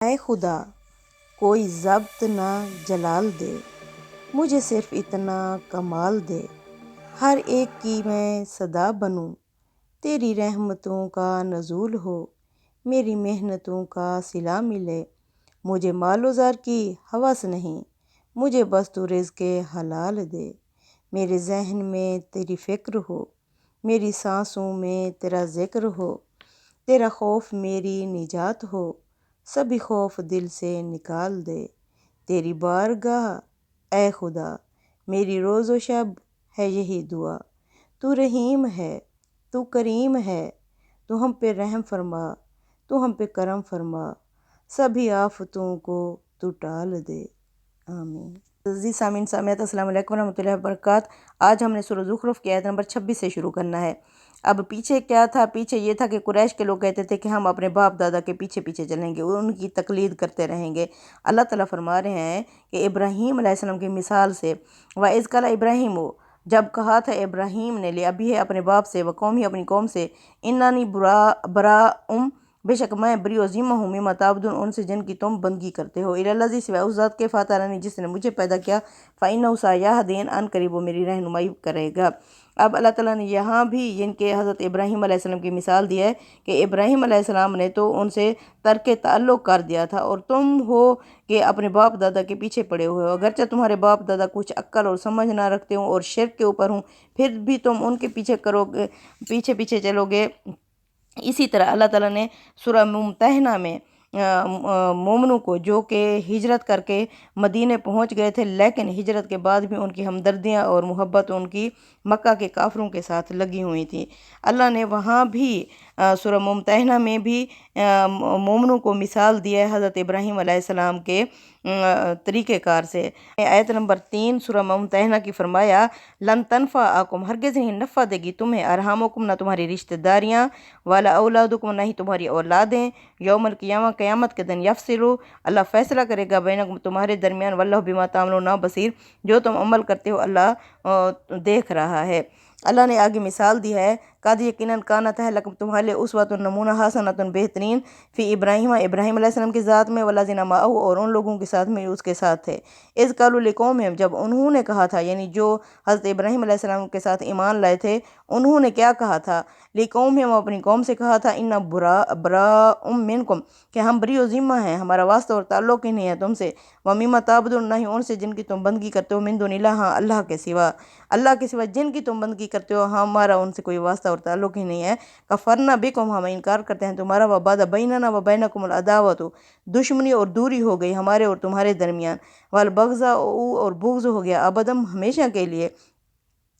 اے خدا کوئی ضبط نہ جلال دے، مجھے صرف اتنا کمال دے، ہر ایک کی میں صدا بنوں، تیری رحمتوں کا نزول ہو، میری محنتوں کا صلہ ملے، مجھے مال و زر کی ہوس نہیں، مجھے بس تو رزق حلال دے، میرے ذہن میں تیری فکر ہو، میری سانسوں میں تیرا ذکر ہو، تیرا خوف میری نجات ہو، سبھی خوف دل سے نکال دے، تیری بارگاہ اے خدا میری روز و شب ہے یہی دعا، تو رحیم ہے، تو کریم ہے، تو ہم پہ رحم فرما، تو ہم پہ کرم فرما، سبھی آفتوں کو تو ٹال دے، آمین۔ عزیز سامعین سامعات، السلام علیکم ورحمۃ اللہ وبرکاتہ۔ آج ہم نے سورہ زخرف کی آیت نمبر 26 سے شروع کرنا ہے۔ اب پیچھے کیا تھا؟ پیچھے یہ تھا کہ قریش کے لوگ کہتے تھے کہ ہم اپنے باپ دادا کے پیچھے پیچھے چلیں گے، ان کی تقلید کرتے رہیں گے۔ اللہ تعالیٰ فرما رہے ہیں کہ ابراہیم علیہ السلام کی مثال سے وَإِذْ قَالَ إِبْرَاهِيمُ، جب کہا تھا ابراہیم نے لِأَبِيهِ اپنے باپ سے، وقومہ اپنی قوم سے، اِنَّنِی بَرَاءٌ بے شک میں بری و ذمہ ہوں، مما تعبدون ان سے جن کی تم بندگی کرتے ہو، الی الذی سوائے اس ذات کے فطرنی جس نے مجھے پیدا کیا، فإنہ سیہدین ان قریب وہ میری رہنمائی کرے گا۔ اب اللہ تعالیٰ نے یہاں بھی ان کے حضرت ابراہیم علیہ السلام کی مثال دی ہے کہ ابراہیم علیہ السلام نے تو ان سے ترک تعلق کر دیا تھا، اور تم ہو کہ اپنے باپ دادا کے پیچھے پڑے ہوئے ہو، اگرچہ تمہارے باپ دادا کچھ عقل اور سمجھ نہ رکھتے ہوں اور شرک کے اوپر ہوں، پھر بھی تم ان کے پیچھے کرو گے، پیچھے پیچھے چلو گے۔ اسی طرح اللہ تعالیٰ نے سورہ ممتحنہ میں مومنوں کو جو کہ ہجرت کر کے مدینے پہنچ گئے تھے، لیکن ہجرت کے بعد بھی ان کی ہمدردیاں اور محبت ان کی مکہ کے کافروں کے ساتھ لگی ہوئی تھی، اللہ نے وہاں بھی سورہ ممتحنہ میں بھی مومنوں کو مثال دیا ہے حضرت ابراہیم علیہ السلام کے طریقہ کار سے۔ آیت نمبر 3 سورہ ممتحنہ کی فرمایا لن تنفعکم، ہرگز نہیں نفع دے گی تمہیں، ارحامکم نہ تمہاری رشتہ داریاں، والا اولادکم نہ ہی تمہاری اولادیں، یوم القیامہ قیامت کے دن، یفصلو اللہ فیصلہ کرے گا، بینکم تمہارے درمیان، واللہ بما تعملون بصیر جو تم عمل کرتے ہو اللہ دیکھ رہا ہے۔ اللہ نے آگے مثال دی ہے قد یقیناً کانت ہے لکم تمہارے لیے اسوۃ نمونہ حسنۃ بہترین فی ابراہیم ابراہیم علیہ السلام کی ذات میں، والذین معہ اور ان لوگوں کے ساتھ میں اس کے ساتھ تھے، اذ قالوا لقومہم جب انہوں نے کہا تھا، یعنی جو حضرت ابراہیم علیہ السلام کے ساتھ ایمان لائے تھے انہوں نے کیا کہا تھا، لقومہم اپنی قوم سے کہا تھا، انا براء منکم کہ ہم بری و ذمہ ہیں، ہمارا واسطہ اور تعلق ہی نہیں ہے تم سے، ومما تعبدون نہ ہی ان سے جن کی تم بندگی کرتے ہو، من دون اللہ اللہ کے سوا، اللہ کے سوا جن کی تم بندگی کرتے ہو ہمارا ان سے کوئی واسطہ اور تعلق ہی نہیں ہے، کفرنا بکم ہم انکار کرتے ہیں تمہارا، وبعد بیننا و بینکم العداوۃ دشمنی اور دوری ہو گئی ہمارے اور تمہارے درمیان، والبغضاء اور بغض ہو گیا، ابدم ہمیشہ کے لیے،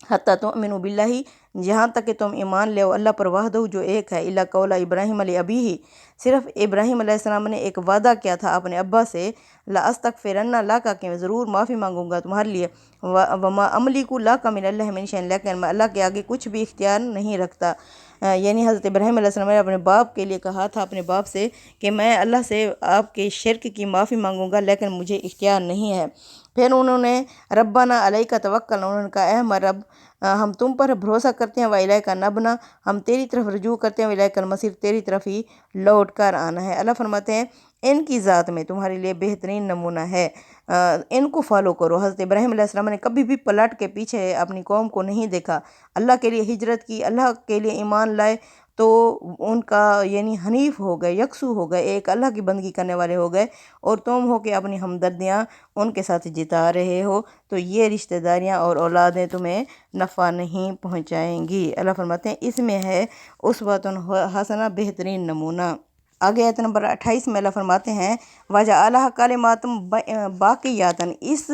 حتیٰ تؤمنوا باللہ جہاں تک کہ تم ایمان لے اللہ پر وحدہ جو ایک ہے، الا قول ابراہیم علیہ ابیہ صرف ابراہیم علیہ السلام نے ایک وعدہ کیا تھا اپنے ابا سے، لاستغفرن لک کہ میں ضرور معافی مانگوں گا تمہارے لیے، وما املک لک من اللہ من شیء لیکن میں اللہ کے آگے کچھ بھی اختیار نہیں رکھتا، یعنی حضرت ابراہیم علیہ السلام نے اپنے باپ کے لیے کہا تھا اپنے باپ سے کہ میں اللہ سے آپ کے شرک کی معافی مانگوں گا لیکن مجھے اختیار نہیں ہے۔ پھر انہوں نے ربنا علیک توکلنا انہوں نے کہا اے ہمارے رب ہم تم پر بھروسہ کرتے ہیں، وَإِلَيْكَ نَبْنَا ہم تیری طرف رجوع کرتے ہیں، وَإِلَيْكَ الْمَصِيرُ تیری طرف ہی لوٹ کر آنا ہے۔ اللہ فرماتے ہیں ان کی ذات میں تمہارے لیے بہترین نمونہ ہے، ان کو فالو کرو۔ حضرت ابراہیم علیہ السلام نے کبھی بھی پلٹ کے پیچھے اپنی قوم کو نہیں دیکھا، اللہ کے لیے ہجرت کی، اللہ کے لیے ایمان لائے تو ان کا یعنی حنیف ہو گئے، یکسو ہو گئے، ایک اللہ کی بندگی کرنے والے ہو گئے، اور تم ہو کہ اپنی ہمدردیاں ان کے ساتھ جتا رہے ہو، تو یہ رشتہ داریاں اور اولادیں تمہیں نفع نہیں پہنچائیں گی۔ اللہ فرماتے ہیں اس میں ہے اسوۃ حسنہ بہترین نمونہ۔ آگے آیت نمبر 28 میں اللہ فرماتے ہیں وَجَعَلَهَا کَلِمَاتٌ بَاقِیَاتٌ اس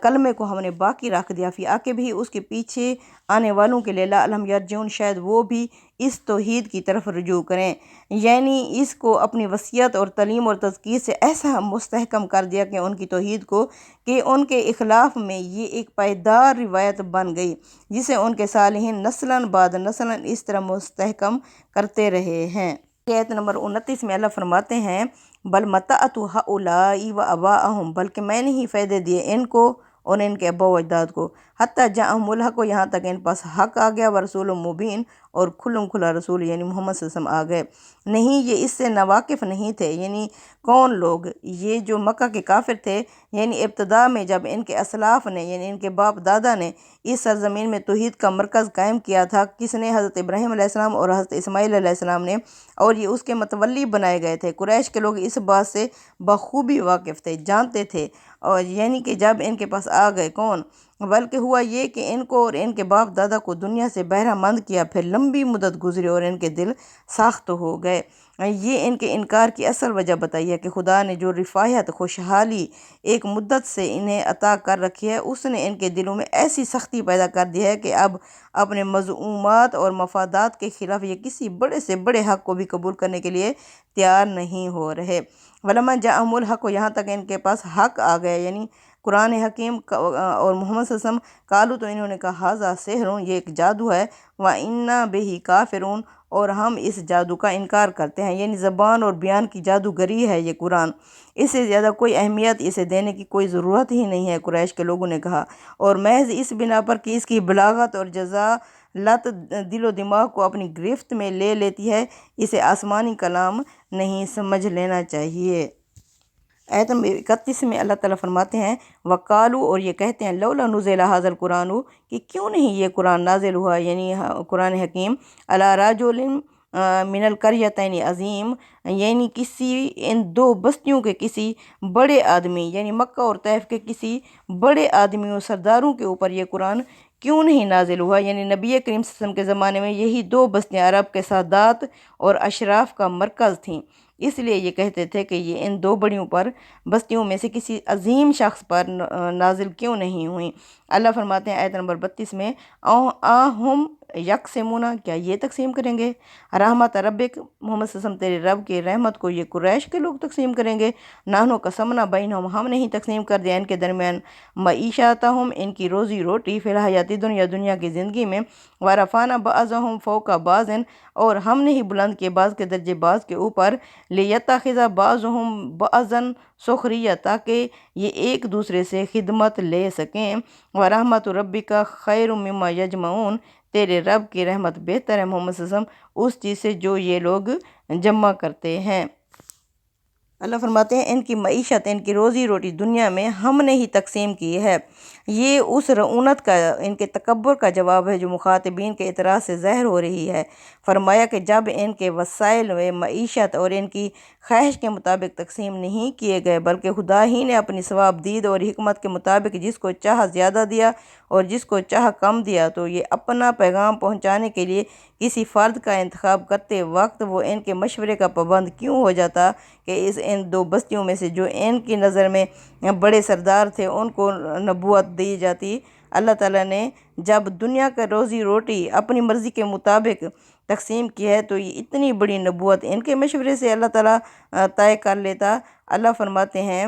کلمے کو ہم نے باقی رکھ دیا، فی عاقبہ بھی اس کے پیچھے آنے والوں کے لیے، لعلہم یرجعون شاید وہ بھی اس توحید کی طرف رجوع کریں، یعنی اس کو اپنی وصیت اور تعلیم اور تذکیر سے ایسا مستحکم کر دیا کہ ان کی توحید کو کہ ان کے اخلاف میں یہ ایک پائیدار روایت بن گئی جسے ان کے صالحین نسلاً بعد نسلاً اس طرح مستحکم کرتے رہے ہیں۔ آیت نمبر 29 میں اللہ فرماتے ہیں بل متعت ہؤلاء وآباءہم بلکہ میں نے ہی فائدے دیے ان کو اور ان کے ابا و اجداد کو، حتیٰ جاءہم الحق، یہاں تک ان پاس حق آ گیا، ورسول مبین، اور کھلم کھلا رسول یعنی محمد صلی اللہ علیہ وسلم آ گئے۔ نہیں، یہ اس سے ناواقف نہیں تھے، یعنی کون لوگ؟ یہ جو مکہ کے کافر تھے، یعنی ابتدا میں جب ان کے اسلاف نے یعنی ان کے باپ دادا نے اس سرزمین میں توحید کا مرکز قائم کیا تھا، کس نے؟ حضرت ابراہیم علیہ السلام اور حضرت اسماعیل علیہ السلام نے، اور یہ اس کے متولی بنائے گئے تھے۔ قریش کے لوگ اس بات سے بخوبی واقف تھے، جانتے تھے، اور یعنی کہ جب ان کے پاس آ گئے کون؟ بلکہ ہوا یہ کہ ان کو اور ان کے باپ دادا کو دنیا سے بہرہ مند کیا، پھر لمبی مدت گزری اور ان کے دل ساخت ہو گئے۔ یہ ان کے انکار کی اصل وجہ بتائی ہے کہ خدا نے جو رفاہیت، خوشحالی ایک مدت سے انہیں عطا کر رکھی ہے، اس نے ان کے دلوں میں ایسی سختی پیدا کر دی ہے کہ اب اپنے مذمومات اور مفادات کے خلاف یہ کسی بڑے سے بڑے حق کو بھی قبول کرنے کے لیے تیار نہیں ہو رہے۔ وَلَمَّا جَاءَهُمُ الْحَقُّ، یہاں تک ان کے پاس حق آ گیا، یعنی قرآن حکیم اور محمد صلی اللہ علیہ وسلم، قالوا، تو انہوں نے کہا، ھذا سحر، یہ ایک جادو ہے، وَإِنَّا بِهِ کافرون، اور ہم اس جادو کا انکار کرتے ہیں، یعنی زبان اور بیان کی جادوگری ہے یہ قرآن، اس سے زیادہ کوئی اہمیت اسے دینے کی کوئی ضرورت ہی نہیں ہے، قریش کے لوگوں نے کہا، اور محض اس بنا پر کہ اس کی بلاغت اور جزالت دل و دماغ کو اپنی گرفت میں لے لیتی ہے، اسے آسمانی کلام نہیں سمجھ لینا چاہیے۔ آیت نمبر 31 میں اللہ تعالیٰ فرماتے ہیں، وَقَالُوا، اور یہ کہتے ہیں، لَوْلَا نُزِلَ هَذَا الْقُرْآنُ، کہ کیوں نہیں یہ قرآن نازل ہوا، یعنی قرآن حکیم، عَلَىٰ رَجُلٍ مِّنَ الْقَرْيَتَيْنِ عظیم، یعنی کسی ان دو بستیوں کے کسی بڑے آدمی، یعنی مکہ اور طائف کے کسی بڑے آدمیوں سرداروں کے اوپر یہ قرآن کیوں نہیں نازل ہوا، یعنی نبی کریم صلی اللہ علیہ وسلم کے زمانے میں یہی دو بستیاں عرب کے سادات اور اشراف کا مرکز تھیں، اس لیے یہ کہتے تھے کہ یہ ان دو بستیوں میں سے کسی عظیم شخص پر نازل کیوں نہیں ہوئیں۔ اللہ فرماتے ہیں آیت نمبر 32 میں، آہم یقسمون، کیا یہ تقسیم کریں گے، رحمت ربک، محمد صلی اللہ علیہ وسلم، تیرے رب کی رحمت کو یہ قریش کے لوگ تقسیم کریں گے، نحن قسمنا بینہم، ہم نہیں تقسیم کر دیا ان کے درمیان، معیشتہم، ان کی روزی روٹی، فی الحیات دنیا، دنیا کی زندگی میں، ورفعنا بعضہم فوق بعض، اور ہم نے ہی بلند کیے بعض کے درجے بعض کے اوپر، لیتخذ بعضہم بعضا سخریہ، تاکہ یہ ایک دوسرے سے خدمت لے سکیں، ورحمت ربک خیر مما یجمعون، تیرے رب کی رحمت بہتر ہے محمد صلی اللہ علیہ وسلم اس چیز سے جو یہ لوگ جمع کرتے ہیں۔ اللہ فرماتے ہیں، ان کی معیشت، ان کی روزی روٹی دنیا میں ہم نے ہی تقسیم کی ہے۔ یہ اس رعونت کا، ان کے تکبر کا جواب ہے جو مخاطبین کے اعتراض سے ظاہر ہو رہی ہے۔ فرمایا کہ جب ان کے وسائل و معیشت اور ان کی خواہش کے مطابق تقسیم نہیں کیے گئے، بلکہ خدا ہی نے اپنی ثواب دید اور حکمت کے مطابق جس کو چاہا زیادہ دیا اور جس کو چاہا کم دیا، تو یہ اپنا پیغام پہنچانے کے لیے کسی فرد کا انتخاب کرتے وقت وہ ان کے مشورے کا پابند کیوں ہو جاتا کہ ان دو بستیوں میں سے جو ان کی نظر میں بڑے سردار تھے ان کو نبوت دی جاتی۔ اللہ تعالیٰ نے جب دنیا کا روزی روٹی اپنی مرضی کے مطابق تقسیم کی ہے تو یہ اتنی بڑی نبوت ان کے مشورے سے اللہ تعالیٰ طے کر لیتا۔ اللہ فرماتے ہیں،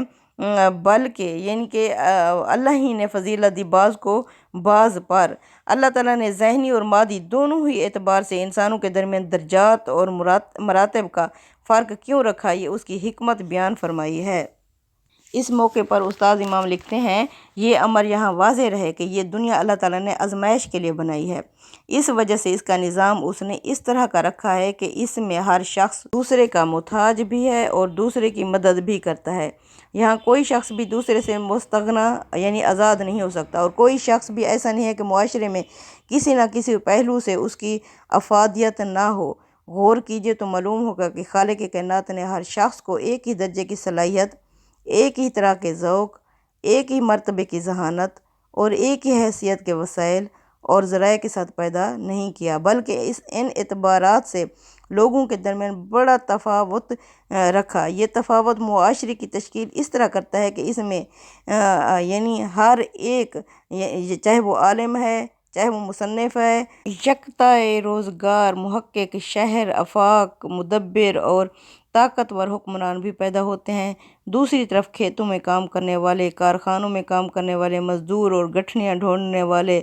بلکہ یعنی کہ اللہ ہی نے فضیلت دی بعض کو بعض پر۔ اللہ تعالیٰ نے ذہنی اور مادی دونوں ہی اعتبار سے انسانوں کے درمیان درجات اور مراتب کا فرق کیوں رکھا، یہ اس کی حکمت بیان فرمائی ہے۔ اس موقع پر استاد امام لکھتے ہیں، یہ امر یہاں واضح رہے کہ یہ دنیا اللہ تعالیٰ نے آزمائش کے لیے بنائی ہے، اس وجہ سے اس کا نظام اس نے اس طرح کا رکھا ہے کہ اس میں ہر شخص دوسرے کا محتاج بھی ہے اور دوسرے کی مدد بھی کرتا ہے۔ یہاں کوئی شخص بھی دوسرے سے مستغنی یعنی آزاد نہیں ہو سکتا، اور کوئی شخص بھی ایسا نہیں ہے کہ معاشرے میں کسی نہ کسی پہلو سے اس کی افادیت نہ ہو۔ غور کیجئے تو معلوم ہوگا کہ خالق کائنات نے ہر شخص کو ایک ہی درجے کی صلاحیت، ایک ہی طرح کے ذوق، ایک ہی مرتبے کی ذہانت اور ایک ہی حیثیت کے وسائل اور ذرائع کے ساتھ پیدا نہیں کیا، بلکہ ان اعتبارات سے لوگوں کے درمیان بڑا تفاوت رکھا۔ یہ تفاوت معاشرے کی تشکیل اس طرح کرتا ہے کہ اس میں یعنی ہر ایک، چاہے وہ عالم ہے، چاہے وہ مصنف ہے، یکتا روزگار، محقق، شہر آفاق، مدبر اور طاقتور حکمران بھی پیدا ہوتے ہیں۔ دوسری طرف کھیتوں میں کام کرنے والے، کارخانوں میں کام کرنے والے مزدور اور گٹھلیاں ڈھونڈنے والے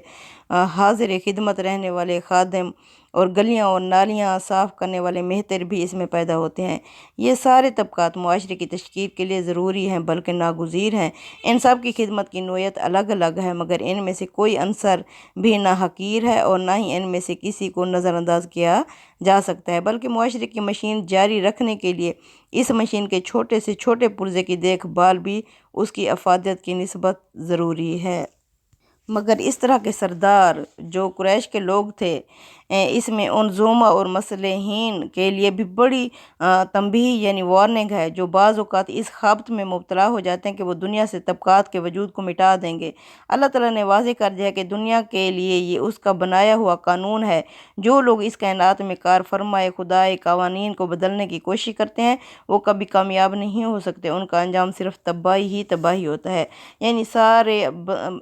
حاضر خدمت رہنے والے خادم اور گلیاں اور نالیاں صاف کرنے والے مہتر بھی اس میں پیدا ہوتے ہیں۔ یہ سارے طبقات معاشرے کی تشکیل کے لیے ضروری ہیں بلکہ ناگزیر ہیں۔ ان سب کی خدمت کی نوعیت الگ الگ ہے، مگر ان میں سے کوئی عنصر بھی نہ حقیر ہے اور نہ ہی ان میں سے کسی کو نظر انداز کیا جا سکتا ہے، بلکہ معاشرے کی مشین جاری رکھنے کے لیے اس مشین کے چھوٹے سے چھوٹے پرزے کی دیکھ بھال بھی اس کی افادیت کی نسبت ضروری ہے۔ مگر اس طرح کے سردار جو قریش کے لوگ تھے، اس میں ان ظلماء اور مصلحین کے لیے بھی بڑی تنبیہ یعنی وارننگ ہے، جو بعض اوقات اس خابت میں مبتلا ہو جاتے ہیں کہ وہ دنیا سے طبقات کے وجود کو مٹا دیں گے۔ اللہ تعالیٰ نے واضح کر دیا کہ دنیا کے لیے یہ اس کا بنایا ہوا قانون ہے۔ جو لوگ اس کائنات میں کار فرمائے خدائے قوانین کو بدلنے کی کوشش کرتے ہیں، وہ کبھی کامیاب نہیں ہو سکتے، ان کا انجام صرف تباہی ہی تباہی ہوتا ہے۔ یعنی سارے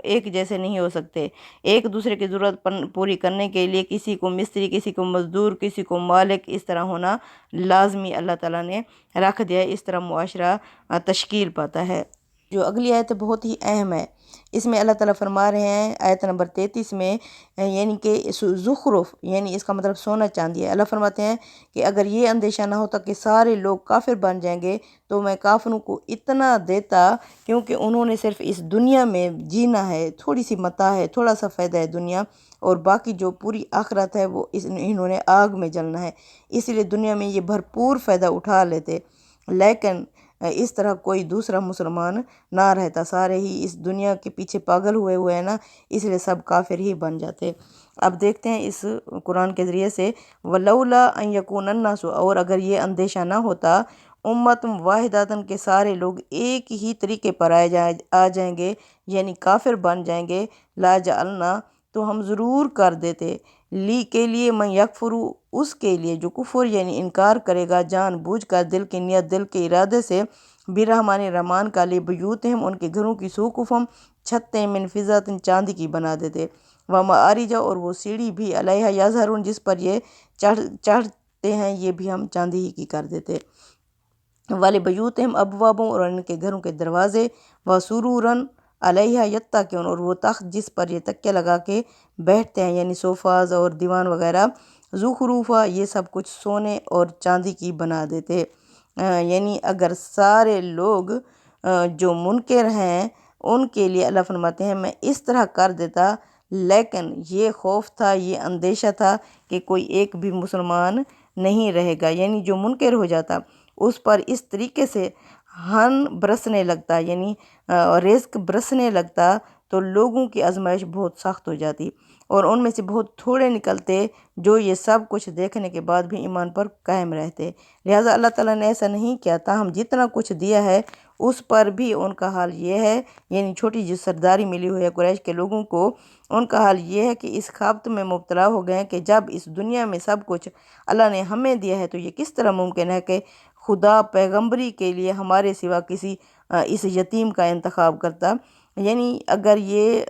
ایک جیسے نہیں ہو سکتے۔ ایک دوسرے کی ضرورت پوری کرنے کے لیے کسی کو مستری، کسی کو مزدور، کسی کو مالک، اس طرح ہونا لازمی اللہ تعالیٰ نے رکھ دیا ہے۔ اس طرح معاشرہ تشکیل پاتا ہے۔ جو اگلی آیت بہت ہی اہم ہے، اس میں اللہ تعالیٰ فرما رہے ہیں آیت نمبر 33 میں، یعنی کہ زخرف یعنی اس کا مطلب سونا چاندی ہے۔ اللہ فرماتے ہیں کہ اگر یہ اندیشہ نہ ہوتا کہ سارے لوگ کافر بن جائیں گے تو میں کافروں کو اتنا دیتا، کیونکہ انہوں نے صرف اس دنیا میں جینا ہے، تھوڑی سی متاع ہے، تھوڑا سا فائدہ ہے دنیا، اور باقی جو پوری آخرت ہے وہ انہوں نے آگ میں جلنا ہے، اس لیے دنیا میں یہ بھرپور فائدہ اٹھا لیتے۔ لیکن اس طرح کوئی دوسرا مسلمان نہ رہتا، سارے ہی اس دنیا کے پیچھے پاگل ہوئے ہیں نا، اس لیے سب کافر ہی بن جاتے۔ اب دیکھتے ہیں اس قرآن کے ذریعے سے، وَلَوْلَا أَن يَكُونَ النَّاسُ، اور اگر یہ اندیشہ نہ ہوتا، امتم واحدۃ کے سارے لوگ ایک ہی طریقے پر آ جائیں گے، یعنی کافر بن جائیں گے، لا جعلنا، تو ہم ضرور کر دیتے، لی کے لیے، من یکفرو، اس کے لیے جو کفر یعنی انکار کرے گا جان بوجھ کر، دل کی نیت، دل کے ارادے سے، برحمان رحمان کا، لی بیوتہم، ان کے گھروں کی، سوقفم، چھتیں، من فضۃ، چاندی کی بنا دیتے، ومعارج، اور وہ سیڑھی بھی، علیہا یظہرون، جس پر یہ چڑھتے ہیں، یہ بھی ہم چاندی ہی کی کر دیتے، وَلِبَیُوتِہِمْ ابوابًا، اور ان کے گھروں کے دروازے، وَسُرُورًا علیہا یتکئون، اور وہ تخت جس پر یہ تکیہ لگا کے بیٹھتے ہیں، یعنی صوفاز اور دیوان وغیرہ، زخرفا، یہ سب کچھ سونے اور چاندی کی بنا دیتے۔ یعنی اگر سارے لوگ جو منکر ہیں ان کے لیے اللہ فرماتے ہیں میں اس طرح کر دیتا، لیکن یہ خوف تھا، یہ اندیشہ تھا کہ کوئی ایک بھی مسلمان نہیں رہے گا، یعنی جو منکر ہو جاتا اس پر اس طریقے سے ہن برسنے لگتا، یعنی رزق برسنے لگتا، تو لوگوں کی آزمائش بہت سخت ہو جاتی، اور ان میں سے بہت تھوڑے نکلتے جو یہ سب کچھ دیکھنے کے بعد بھی ایمان پر قائم رہتے۔ لہٰذا اللہ تعالیٰ نے ایسا نہیں کیا، تاہم جتنا کچھ دیا ہے اس پر بھی ان کا حال یہ ہے، یعنی چھوٹی جو سرداری ملی ہوئی ہے قریش کے لوگوں کو، ان کا حال یہ ہے کہ اس خابت میں مبتلا ہو گئے ہیں کہ جب اس دنیا میں سب کچھ اللہ نے ہمیں دیا ہے تو یہ کس طرح ممکن ہے کہ خدا پیغمبری کے لیے ہمارے سوا کسی اس یتیم کا انتخاب کرتا۔ یعنی اگر یہ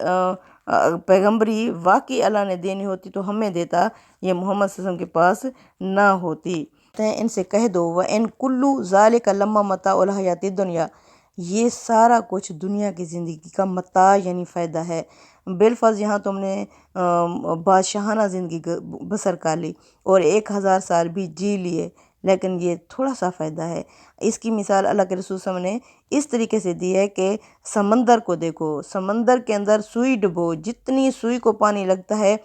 پیغمبری واقعی اللہ نے دینی ہوتی تو ہمیں دیتا، یہ محمد صلی اللہ علیہ وسلم کے پاس نہ ہوتی۔ ان سے کہہ دو، وَإِن كُلُّ ذَلِكَ لَمَّا مَتَاعُ الْحَيَاةِ الدُّنْيَا، یہ سارا کچھ دنیا کی زندگی کا متاع یعنی فائدہ ہے۔ بالفرض یہاں تم نے بادشاہانہ زندگی بسر کر لی اور 1000 سال بھی جی لیے، لیکن یہ تھوڑا سا فائدہ ہے۔ اس کی مثال اللہ کے رسول صلی اللہ علیہ وسلم نے اس طریقے سے دی ہے کہ سمندر کو دیکھو، سمندر کے اندر سوئی ڈبو، جتنی سوئی کو پانی لگتا ہے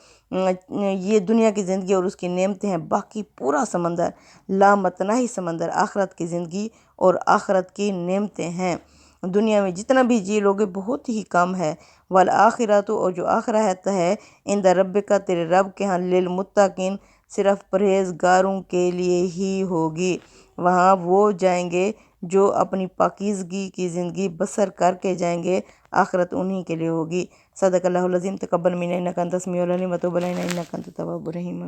یہ دنیا کی زندگی اور اس کی نعمتیں ہیں، باقی پورا سمندر لامتناہی سمندر آخرت کی زندگی اور آخرت کی نعمتیں ہیں۔ دنیا میں جتنا بھی جی لوگے بہت ہی کم ہے۔ والآخرۃ، اور جو آخرت ہے، عند ربک، تیرے رب کے ہاں، للمتقین، صرف پرہیزگاروں کے لیے ہی ہوگی، وہاں وہ جائیں گے جو اپنی پاکیزگی کی زندگی بسر کر کے جائیں گے، آخرت انہی کے لیے ہوگی۔ صدق اللہ العظیم۔ تقبل منا انک انت السمیع العلیم وتب علینا انک انت التواب الرحیم۔